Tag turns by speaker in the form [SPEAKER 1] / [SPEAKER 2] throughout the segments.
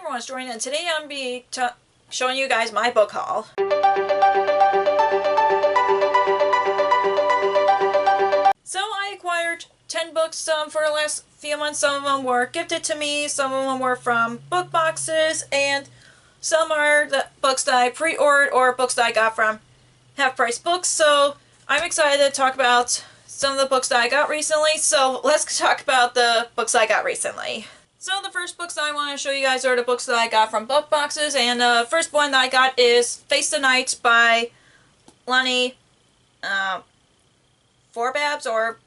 [SPEAKER 1] everyone, it's Jordan, and today I'm going to be showing you guys my book haul. So I acquired 10 books for the last few months. Some of them were gifted to me, some of them were from book boxes, and some are the books that I pre-ordered or books that I got from Half Price Books. So I'm excited to talk about some of the books that I got recently. So let's talk about the books I got recently. So the first books that I want to show you guys are the books that I got from book boxes, and the first one that I got is Face the Night by Lonnie Forbabs, or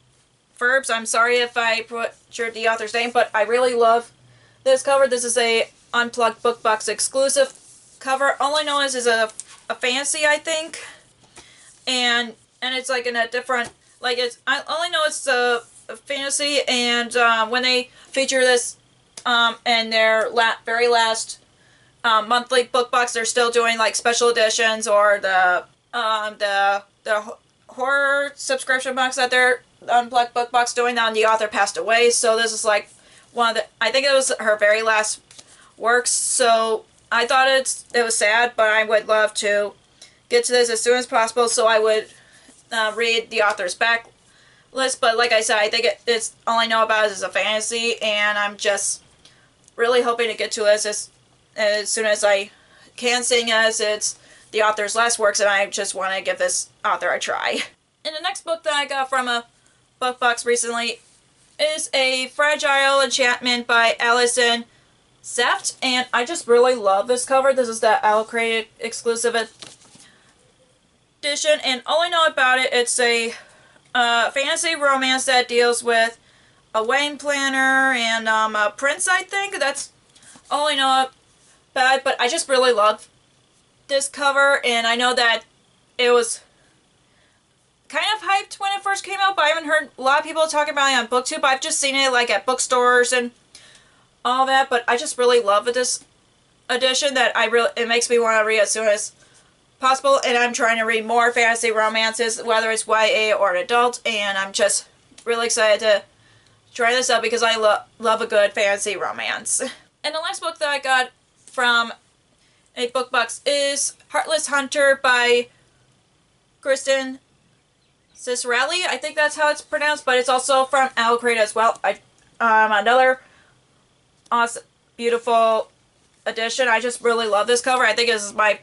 [SPEAKER 1] Furbs. I'm sorry if I butchered the author's name, but I really love this cover. This is a Unplugged book box exclusive cover. All I know is a fantasy, I think, and it's like in a different, like, all I know it's a fantasy, and when they feature this and their very last monthly book box, they're still doing like special editions, or the horror subscription box that they're Unplugged book box doing. Now the author passed away, so this is like one of the, I think it was her very last works. So I thought it was sad, but I would love to get to this as soon as possible, so I would read the author's back list. But like I said, I think it's all I know about it is a fantasy, and I'm just really hoping to get to this as soon as I can, seeing as it's the author's last works, and I just want to give this author a try. And the next book that I got from a book box recently is A Fragile Enchantment by Alison Seft, and I just really love this cover. This is the Owl Crate exclusive edition, and all I know about it, it's a fantasy romance that deals with a wedding planner and a prince, I think. That's all I know about it, but I just really love this cover, and I know that it was kind of hyped when it first came out, but I haven't heard a lot of people talking about it on BookTube. I've just seen it like at bookstores and all that, but I just really love this edition that it makes me want to read as soon as possible, and I'm trying to read more fantasy romances, whether it's YA or adult, and I'm just really excited to try this out because I love a good fantasy romance. And the last book that I got from a book box is Heartless Hunter by Kristen Cicerelli. I think that's how it's pronounced, but it's also from Owl Crate as well. Another awesome, beautiful edition. I just really love this cover. I think this is my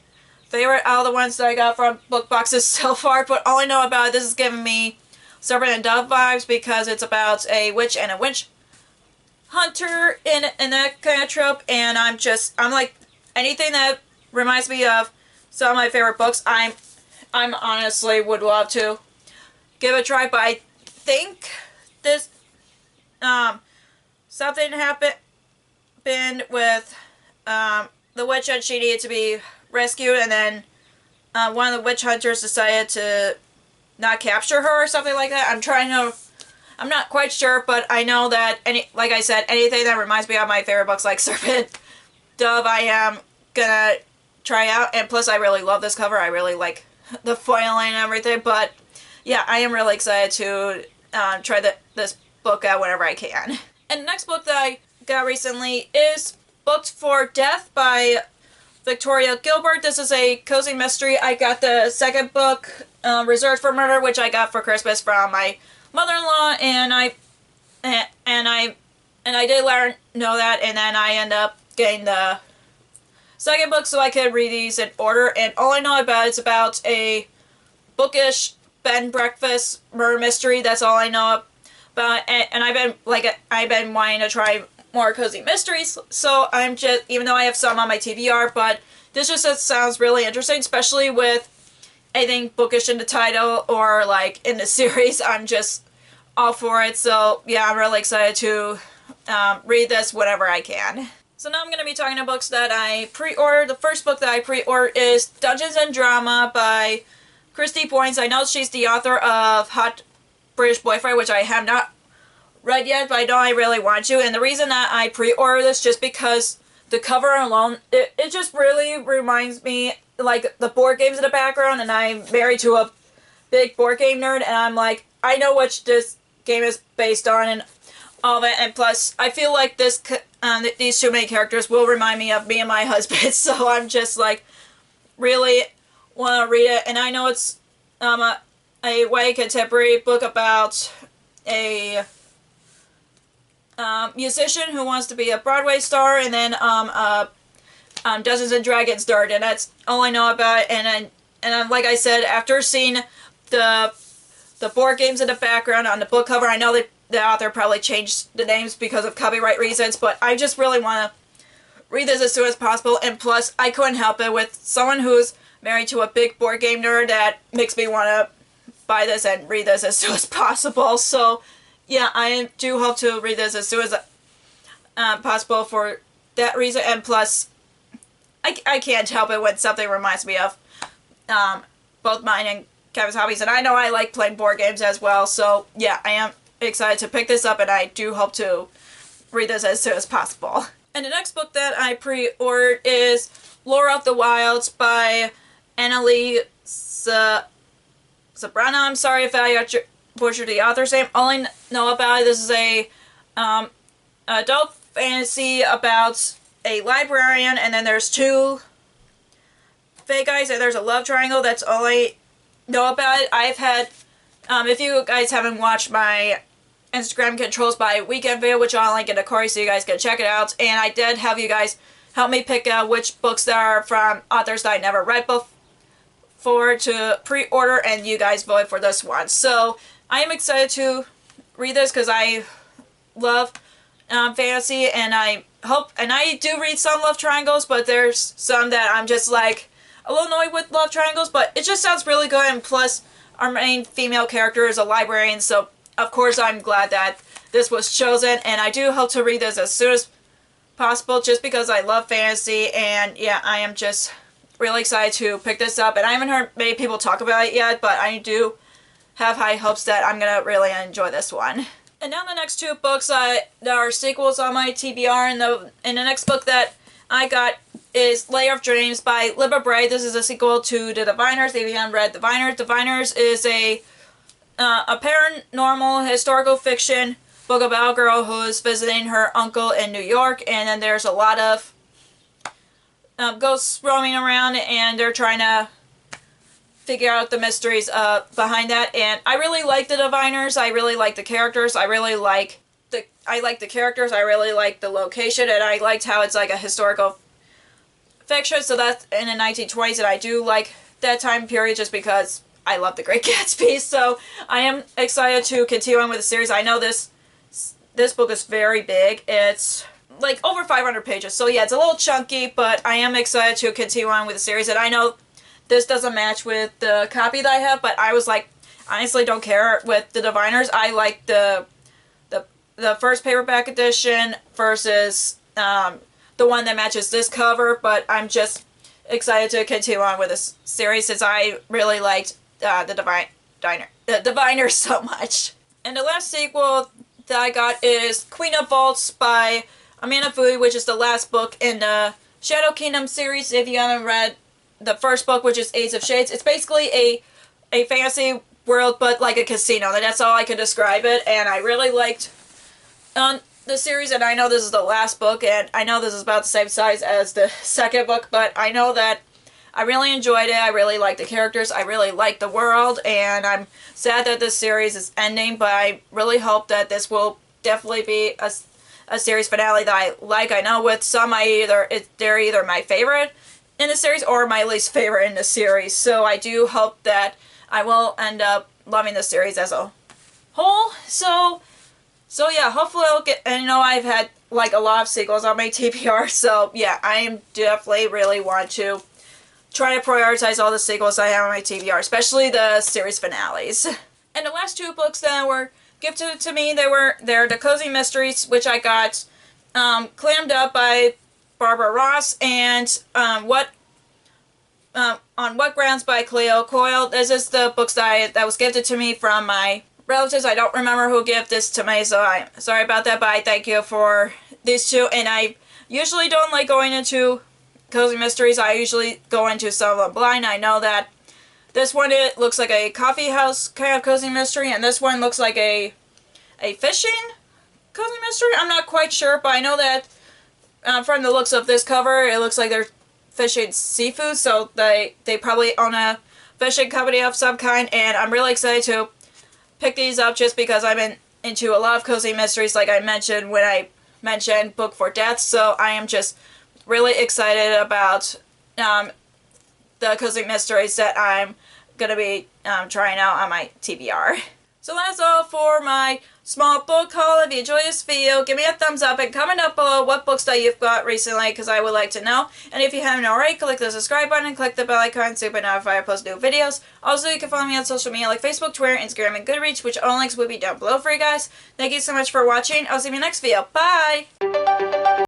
[SPEAKER 1] favorite out of the ones that I got from book boxes so far, but all I know about it, this is giving me Serpent and Dove vibes, because it's about a witch and a witch hunter in that kind of trope, and I'm like, anything that reminds me of some of my favorite books, I'm honestly would love to give it a try. But I think this something happened with the witch, and she needed to be rescued, and then one of the witch hunters decided to not capture her or something like that. I'm not quite sure, but I know that like I said, anything that reminds me of my favorite books like Serpent, Dove, I am gonna try out. And plus, I really love this cover. I really like the foiling and everything. But yeah, I am really excited to try this book out whenever I can. And the next book that I got recently is Booked for Death by Victoria Gilbert. This is a cozy mystery. I got the second book, Reserved for Murder, which I got for Christmas from my mother-in-law, and I did let her know that, and then I ended up getting the second book so I could read these in order. And all I know about it's about a bookish bed and breakfast murder mystery. That's all I know about, and I've been wanting to try more cozy mysteries, so I'm just, even though I have some on my TBR, but this just sounds really interesting, especially with anything bookish in the title or like in the series. I'm just all for it. So yeah, I'm really excited to read this whenever I can. So now I'm going to be talking about books that I pre-ordered. The first book that I pre-ordered is Dungeons and Drama by Christy Poins. I know she's the author of Hot British Boyfriend, which I have not read yet, but I know I really want to. And the reason that I pre-ordered this, just because the cover alone, it just really reminds me, like, the board games in the background, and I'm married to a big board game nerd, and I'm like, I know what this game is based on, and all of it. And plus, I feel like these two main characters will remind me of me and my husband. So I'm just like really want to read it. And I know it's a YA contemporary book about a musician who wants to be a Broadway star, and then Dungeons and Dragons nerd, and that's all I know about it. And like I said, after seeing the board games in the background on the book cover, I know that the author probably changed the names because of copyright reasons, but I just really want to read this as soon as possible. And plus, I couldn't help it, with someone who's married to a big board game nerd, that makes me want to buy this and read this as soon as possible. So yeah, I do hope to read this as soon as possible for that reason. And plus, I can't help it when something reminds me of both mine and Kevin's hobbies, and I know I like playing board games as well. So yeah, I am excited to pick this up, and I do hope to read this as soon as possible. And the next book that I pre-ordered is Lore of the Wilds by Annalee Sabrana. I'm sorry if I butchered the author's name. All I know about it, this is a adult fantasy about a librarian, and then there's two fake guys, and there's a love triangle. That's all I know about it. I've had, if you guys haven't watched my Instagram Controls by Weekend video, which I'll link in the card so you guys can check it out, and I did have you guys help me pick out which books that are from authors that I never read before to pre-order, and you guys voted for this one. So I am excited to read this because I love fantasy, and I do read some love triangles, but there's some that I'm just like a little annoyed with love triangles, but it just sounds really good. And plus, our main female character is a librarian, so of course I'm glad that this was chosen, and I do hope to read this as soon as possible just because I love fantasy. And yeah, I am just really excited to pick this up, and I haven't heard many people talk about it yet, but I do have high hopes that I'm gonna really enjoy this one. And now the next two books that are sequels on my TBR, and the next book that I got is Layer of Dreams by Libba Bray. This is a sequel to The Diviners. If you haven't read Diviners, Diviners is a paranormal historical fiction book about a girl who is visiting her uncle in New York, and then there's a lot of ghosts roaming around, and they're trying to figure out the mysteries behind that. And I really like the Diviners. I really like the characters. I like the characters. I really like the location, and I liked how it's like a historical fiction. So that's in the 1920s, and I do like that time period just because I love The Great Gatsby. So I am excited to continue on with the series. I know this book is very big. It's like over 500 pages. So yeah, it's a little chunky, but I am excited to continue on with the series. And I know this doesn't match with the copy that I have, but I was like, honestly don't care with the Diviners. I like the first paperback edition versus the one that matches this cover, but I'm just excited to continue on with this series since I really liked the Diviners so much. And the last sequel that I got is Queen of Vaults by Amanda Fui, which is the last book in the Shadow Kingdom series. If you haven't read the first book, which is Ace of Shades, it's basically a fantasy world, but like a casino, and that's all I can describe it. And I really liked the series, and I know this is the last book, and I know this is about the same size as the second book, but I know that I really enjoyed it. I really like the characters. I really like the world, and I'm sad that this series is ending, but I really hope that this will definitely be a series finale that I like. I know with some, they're either my favorite in the series or my least favorite in the series, so I do hope that I will end up loving the series as a whole. So yeah, hopefully I'll get, and you know, I've had like a lot of sequels on my TBR, so yeah, I am definitely really want to try to prioritize all the sequels I have on my TBR, especially the series finales. And the last two books that were gifted to me, they're The Cozy Mysteries, which I got Clammed Up by Barbara Ross, and On What Grounds by Cleo Coyle. This is the books that was gifted to me from my relatives. I don't remember who gave this to me, so I'm sorry about that, but I thank you for these two. And I usually don't like going into cozy mysteries. I usually go into some of them blind. I know that this one, it looks like a coffee house kind of cozy mystery, and this one looks like a fishing cozy mystery. I'm not quite sure, but I know that from the looks of this cover, it looks like they're fishing seafood, so they probably own a fishing company of some kind, and I'm really excited to pick these up just because I've been into a lot of cozy mysteries, like I mentioned when I mentioned Book for Death, so I am just really excited about the cozy mysteries that I'm going to be trying out on my TBR. So that's all for my small book haul. If you enjoyed this video, give me a thumbs up and comment down below what books that you've got recently, because I would like to know. And if you haven't already, click the subscribe button and click the bell icon so you can be notified when I post new videos. Also, you can follow me on social media like Facebook, Twitter, Instagram, and Goodreads, which all links will be down below for you guys. Thank you so much for watching. I'll see you in the next video. Bye!